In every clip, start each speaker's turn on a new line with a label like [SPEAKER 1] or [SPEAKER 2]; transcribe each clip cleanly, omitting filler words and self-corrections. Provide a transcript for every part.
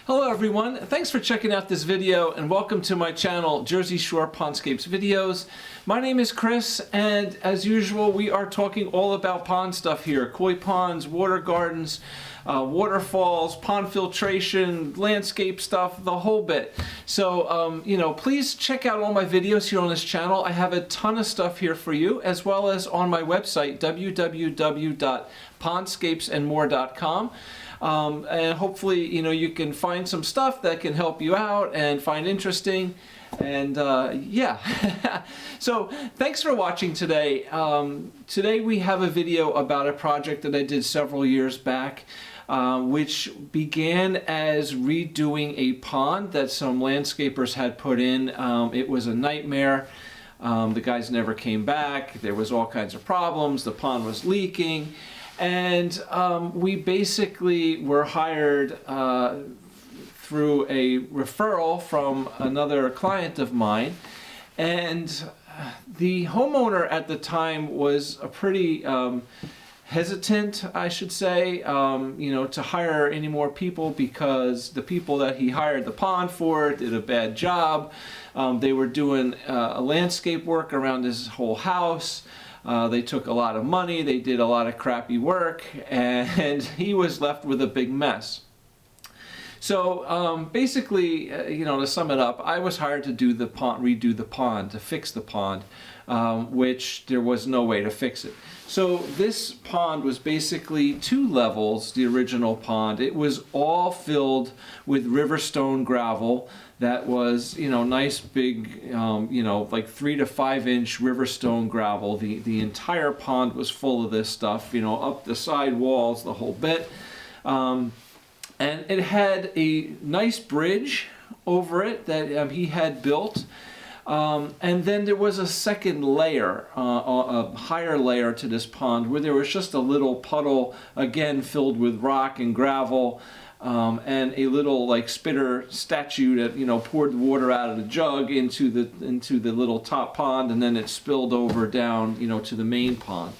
[SPEAKER 1] Hello everyone, thanks for checking out this video and welcome to my channel Jersey Shore Pondscapes Videos. My name is Chris and as usual we are talking all about pond stuff here. Koi ponds, water gardens, waterfalls, pond filtration, landscape stuff, the whole bit. So please check out all my videos here on this channel. I have a ton of stuff here for you, as well as on my website www.pondscapesandmore.com. And hopefully, you can find some stuff that can help you out and find interesting. And yeah, so thanks for watching today. Today we have a video about a project that I did several years back, which began as redoing a pond that some landscapers had put in. It was a nightmare. The guys never came back. There was all kinds of problems. The pond was leaking. And we basically were hired through a referral from another client of mine. And the homeowner at the time was a pretty hesitant, I should say, to hire any more people because the people that he hired the pond for did a bad job. They were doing a landscape work around his whole house. They took a lot of money, they did a lot of crappy work, and he was left with a big mess. So basically, to sum it up, I was hired to do the pond, redo the pond, to fix the pond, which there was no way to fix it. So this pond was basically 2 levels, the original pond. It was all filled with riverstone gravel that was, nice big, like 3 to 5 inch riverstone gravel. The entire pond was full of this stuff, up the side walls, the whole bit. And it had a nice bridge over it that he had built. And then there was a second layer, a higher layer to this pond where there was just a little puddle, again filled with rock and gravel, and a little like spitter statue that poured the water out of the jug into the little top pond, and then it spilled over down to the main pond.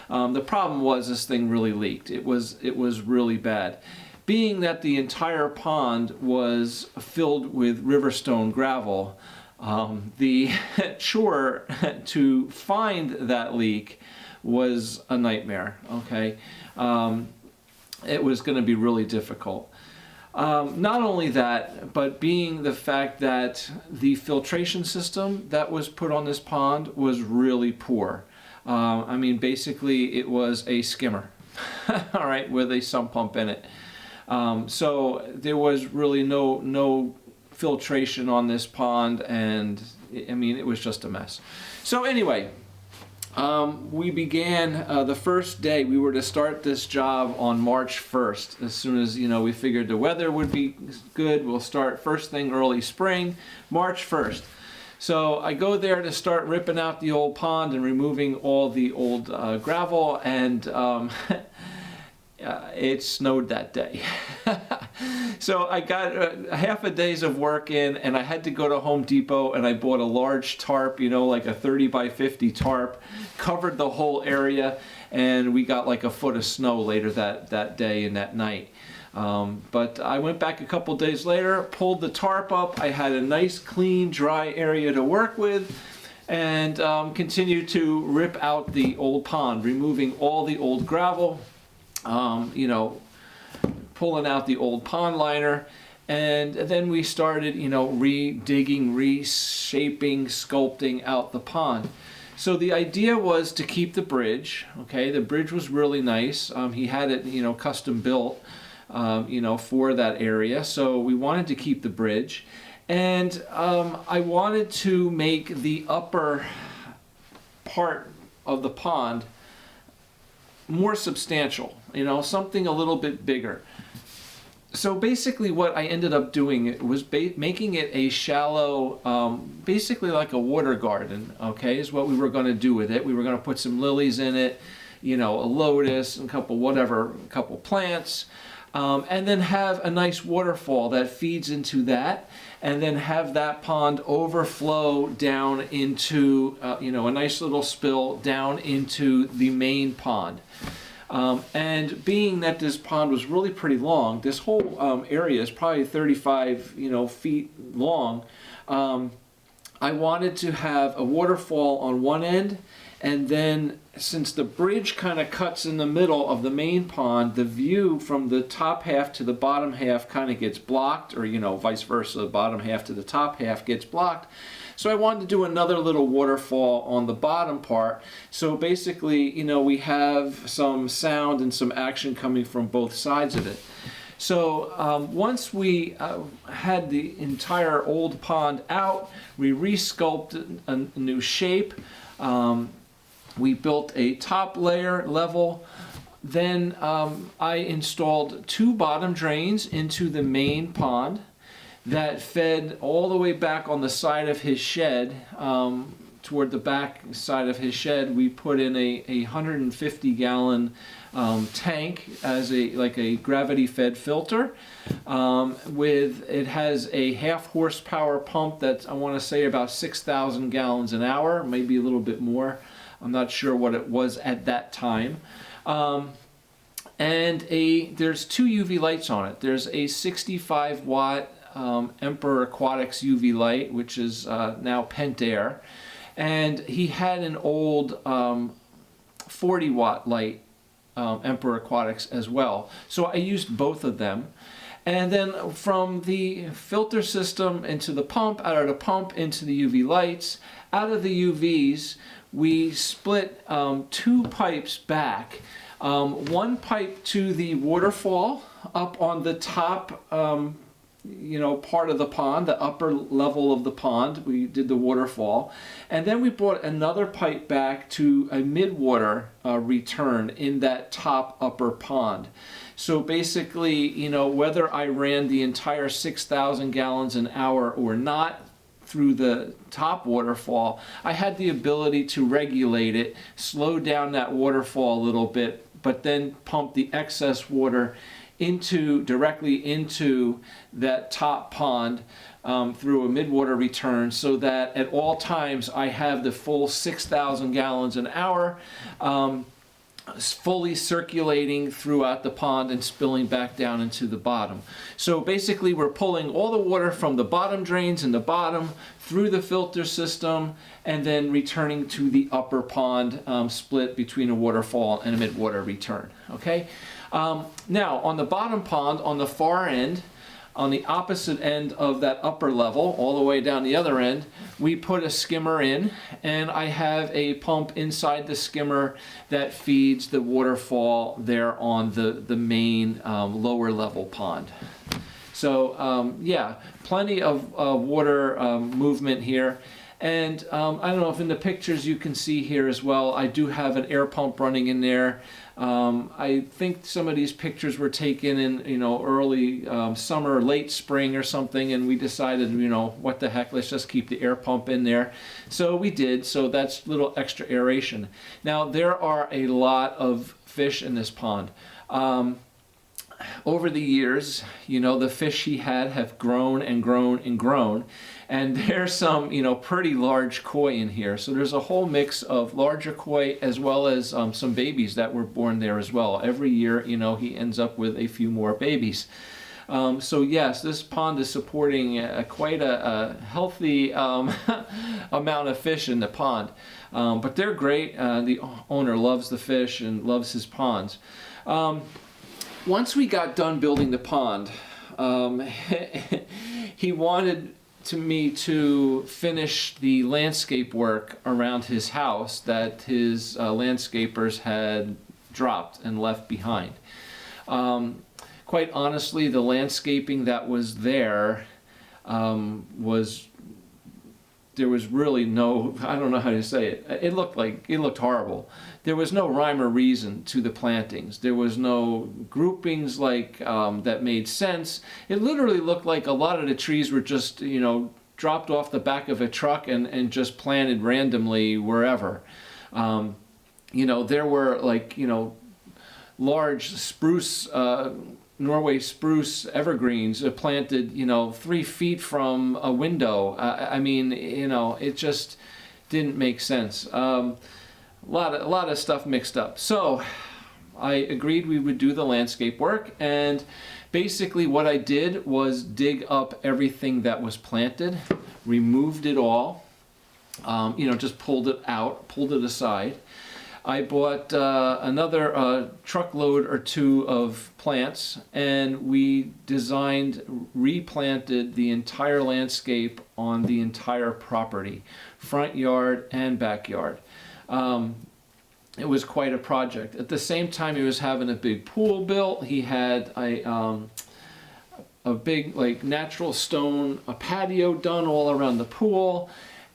[SPEAKER 1] The problem was this thing really leaked. It was really bad. Being that the entire pond was filled with riverstone gravel, the chore to find that leak was a nightmare, okay? It was going to be really difficult. Not only that, but being the fact that the filtration system that was put on this pond was really poor. Basically it was a skimmer, all right, with a sump pump in it. So there was really no filtration on this pond, and it was just a mess. So anyway, we began the first day. We were to start this job on March 1st. As soon as we figured the weather would be good, we'll start first thing early spring, March 1st. So I go there to start ripping out the old pond and removing all the old gravel, and it snowed that day. So I got half a day's of work in, and I had to go to Home Depot and I bought a large tarp, like a 30 by 50 tarp, covered the whole area, and we got like a foot of snow later that day and that night. But I went back a couple days later, pulled the tarp up, I had a nice clean dry area to work with, and continued to rip out the old pond, removing all the old gravel, pulling out the old pond liner, and then we started, redigging, reshaping, sculpting out the pond. So the idea was to keep the bridge, okay? The bridge was really nice. He had it, custom built, for that area. So we wanted to keep the bridge, and I wanted to make the upper part of the pond more substantial, something a little bit bigger. So basically what I ended up doing was making it a shallow, basically like a water garden, okay, is what we were going to do with it. We were going to put some lilies in it, a lotus, and a couple plants, and then have a nice waterfall that feeds into that, and then have that pond overflow down into, a nice little spill down into the main pond. And being that this pond was really pretty long, this whole area is probably 35 feet long. I wanted to have a waterfall on one end, and then since the bridge kind of cuts in the middle of the main pond, the view from the top half to the bottom half kind of gets blocked, or vice versa, the bottom half to the top half gets blocked. So I wanted to do another little waterfall on the bottom part. So basically, we have some sound and some action coming from both sides of it. So once we had the entire old pond out, we resculpted a new shape. We built a top layer level. Then I installed 2 bottom drains into the main pond that fed all the way back on the side of his shed. Toward the back side of his shed, we put in a 150-gallon tank as a gravity-fed filter. It has a half horsepower pump that's, I want to say, about 6,000 gallons an hour, maybe a little bit more. I'm not sure what it was at that time. And there's 2 UV lights on it. There's a 65-watt Emperor Aquatics UV light, which is now Pentair. And he had an old 40-watt light, Emperor Aquatics, as well. So I used both of them. And then from the filter system into the pump, out of the pump into the UV lights, out of the UVs, we split 2 pipes back. One pipe to the waterfall up on the top part of the pond, the upper level of the pond. We did the waterfall. And then we brought another pipe back to a mid-water return in that top upper pond. So basically, whether I ran the entire 6,000 gallons an hour or not through the top waterfall, I had the ability to regulate it, slow down that waterfall a little bit, but then pump the excess water directly into that top pond through a mid-water return, so that at all times I have the full 6,000 gallons an hour fully circulating throughout the pond and spilling back down into the bottom. So basically we're pulling all the water from the bottom drains in the bottom through the filter system and then returning to the upper pond, split between a waterfall and a mid-water return. Okay. Now on the bottom pond, on the far end, on the opposite end of that upper level, all the way down the other end, we put a skimmer in, and I have a pump inside the skimmer that feeds the waterfall there on the main lower level pond. So yeah, plenty of water movement here. And I don't know if in the pictures you can see here as well, I do have an air pump running in there. I think some of these pictures were taken in early summer, late spring or something, and we decided, what the heck, let's just keep the air pump in there. So we did. So that's a little extra aeration. Now there are a lot of fish in this pond. Over the years, the fish he had have grown and grown and grown. And there's some, pretty large koi in here. So there's a whole mix of larger koi as well as some babies that were born there as well. Every year, he ends up with a few more babies. So yes, this pond is supporting quite a healthy amount of fish in the pond. But they're great. The owner loves the fish and loves his ponds. Once we got done building the pond, he wanted me to finish the landscape work around his house that his landscapers had dropped and left behind. Quite honestly, the landscaping that was there there was really no, I don't know how to say it. It looked horrible. There was no rhyme or reason to the plantings. There was no groupings that made sense. It literally looked like a lot of the trees were just, dropped off the back of a truck and just planted randomly wherever. There were large spruce, Norway spruce evergreens planted, 3 feet from a window. It just didn't make sense. A lot of stuff mixed up. So I agreed we would do the landscape work, and basically what I did was dig up everything that was planted, removed it all, just pulled it out, pulled it aside. I bought another truckload or two of plants, and we replanted the entire landscape on the entire property, front yard and backyard. It was quite a project. At the same time, he was having a big pool built. He had a big, like, natural stone, a patio done all around the pool.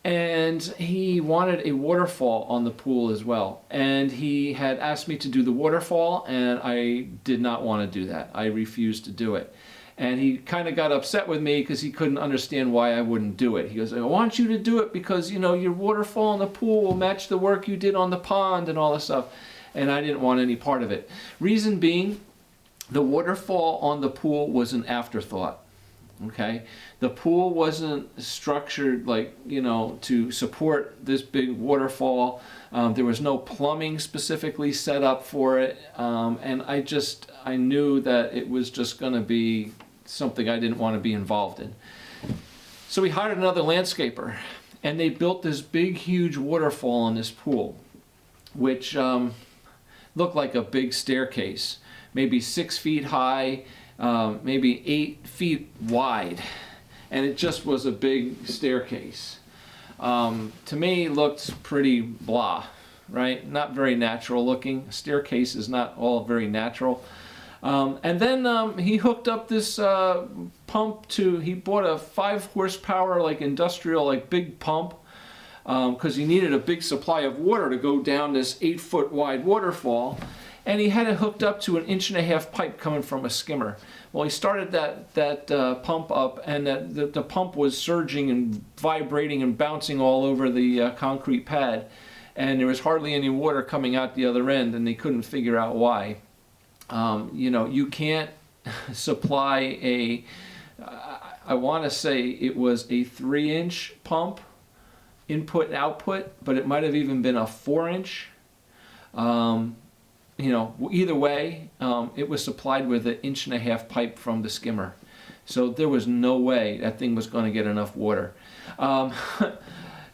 [SPEAKER 1] And he wanted a waterfall on the pool as well. And he had asked me to do the waterfall, and I did not want to do that. I refused to do it. And he kind of got upset with me because he couldn't understand why I wouldn't do it. He goes, I want you to do it because, your waterfall in the pool will match the work you did on the pond and all this stuff. And I didn't want any part of it. Reason being, the waterfall on the pool was an afterthought. Okay, the pool wasn't structured to support this big waterfall. There was no plumbing specifically set up for it, and I knew that it was just going to be something I didn't want to be involved in. So we hired another landscaper, and they built this big, huge waterfall in this pool, which looked like a big staircase, maybe 6 feet high, maybe 8 feet wide, and it just was a big staircase. To me, it looked pretty blah, right? Not very natural looking. A staircase is not all very natural. And then he hooked up this pump he bought a 5 horsepower, like industrial, like big pump, because he needed a big supply of water to go down this 8-foot wide waterfall. And he had it hooked up to an 1.5-inch pipe coming from a skimmer. Well, he started that pump up, and the pump was surging and vibrating and bouncing all over the concrete pad, and there was hardly any water coming out the other end, and they couldn't figure out why. You can't supply I want to say it was a 3-inch pump, input and output, but it might have even been a 4-inch. Either way, it was supplied with an 1.5-inch pipe from the skimmer. So there was no way that thing was going to get enough water.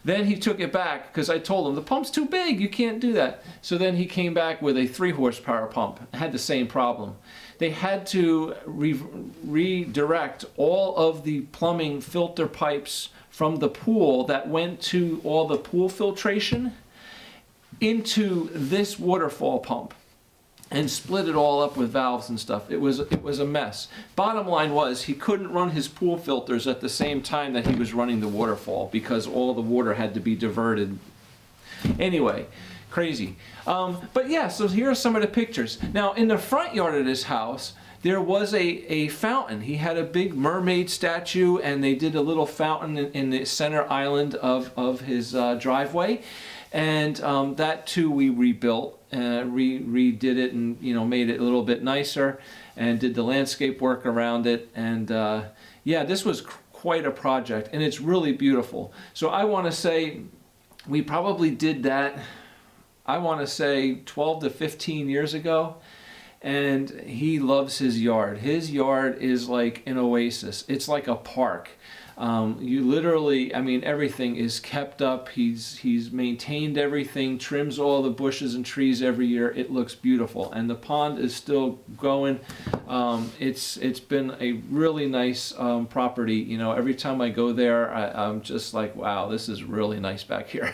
[SPEAKER 1] Then he took it back because I told him, the pump's too big, you can't do that. So then he came back with a 3 horsepower pump. It had the same problem. They had to redirect all of the plumbing filter pipes from the pool that went to all the pool filtration into this waterfall pump, and split it all up with valves and stuff. It was a mess. Bottom line was, he couldn't run his pool filters at the same time that he was running the waterfall because all the water had to be diverted. Anyway, crazy. But yeah, so here are some of the pictures. Now, in the front yard of this house, there was a fountain. He had a big mermaid statue, and they did a little fountain in the center island of his driveway. And that too we rebuilt, redid it, and made it a little bit nicer, and did the landscape work around it. And yeah, this was quite a project, and it's really beautiful. So I want to say we probably did that, I want to say 12 to 15 years ago. And he loves his yard. His yard is like an oasis. It's like a park. You literally, everything is kept up. He's maintained everything, trims all the bushes and trees every year. It looks beautiful, and the pond is still going. It's been a really nice property. Every time I go there, I'm just like, wow, this is really nice back here.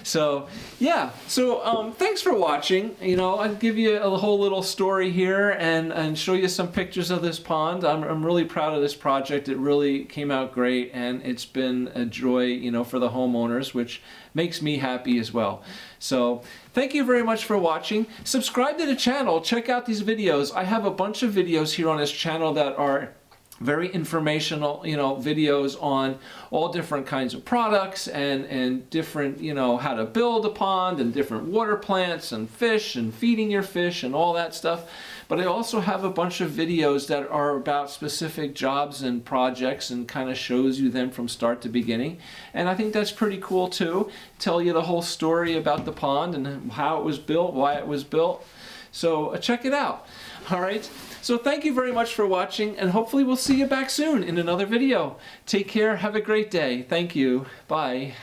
[SPEAKER 1] So yeah, so thanks for watching. I'll give you a whole little story here and show you some pictures of this pond. I'm really proud of this project. It really came out great, and it's been a joy, for the homeowners, which makes me happy as well. So thank you very much for watching. Subscribe to the channel. Check out these videos. I have a bunch of videos here on this channel that are very informational, videos on all different kinds of products and different, how to build a pond and different water plants and fish and feeding your fish and all that stuff. But I also have a bunch of videos that are about specific jobs and projects and kind of shows you them from start to beginning. And I think that's pretty cool too. Tell you the whole story about the pond and how it was built, why it was built. So check it out. All right. So thank you very much for watching, and hopefully we'll see you back soon in another video. Take care. Have a great day. Thank you. Bye.